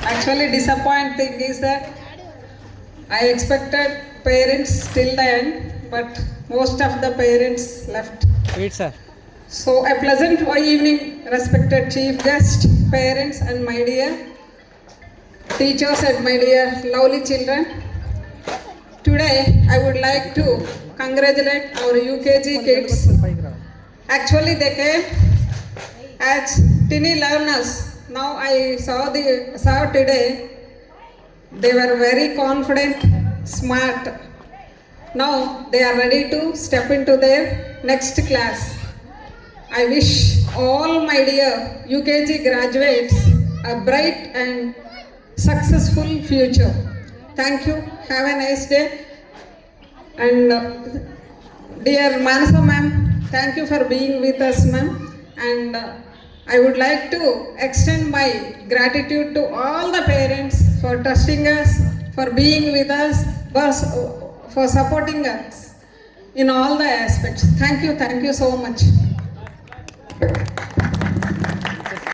Actually, disappointing thing is that I expected parents till the end, but most of the parents left. Wait, sir. So, a pleasant evening, respected chief guest, parents, and my dear teachers and my dear lovely children. Today, I would like to congratulate our UKG kids. Actually, they came as tiny learners. Now I saw today they were very confident, smart. Now they are ready to step into their next class. I wish all my dear UKG graduates a bright and successful future. Thank you. Have a nice day. And dear Manasa ma'am, thank you for being with us, ma'am. And I would like to extend my gratitude to all the parents for trusting us, for being with us, for supporting us in all the aspects. Thank you so much.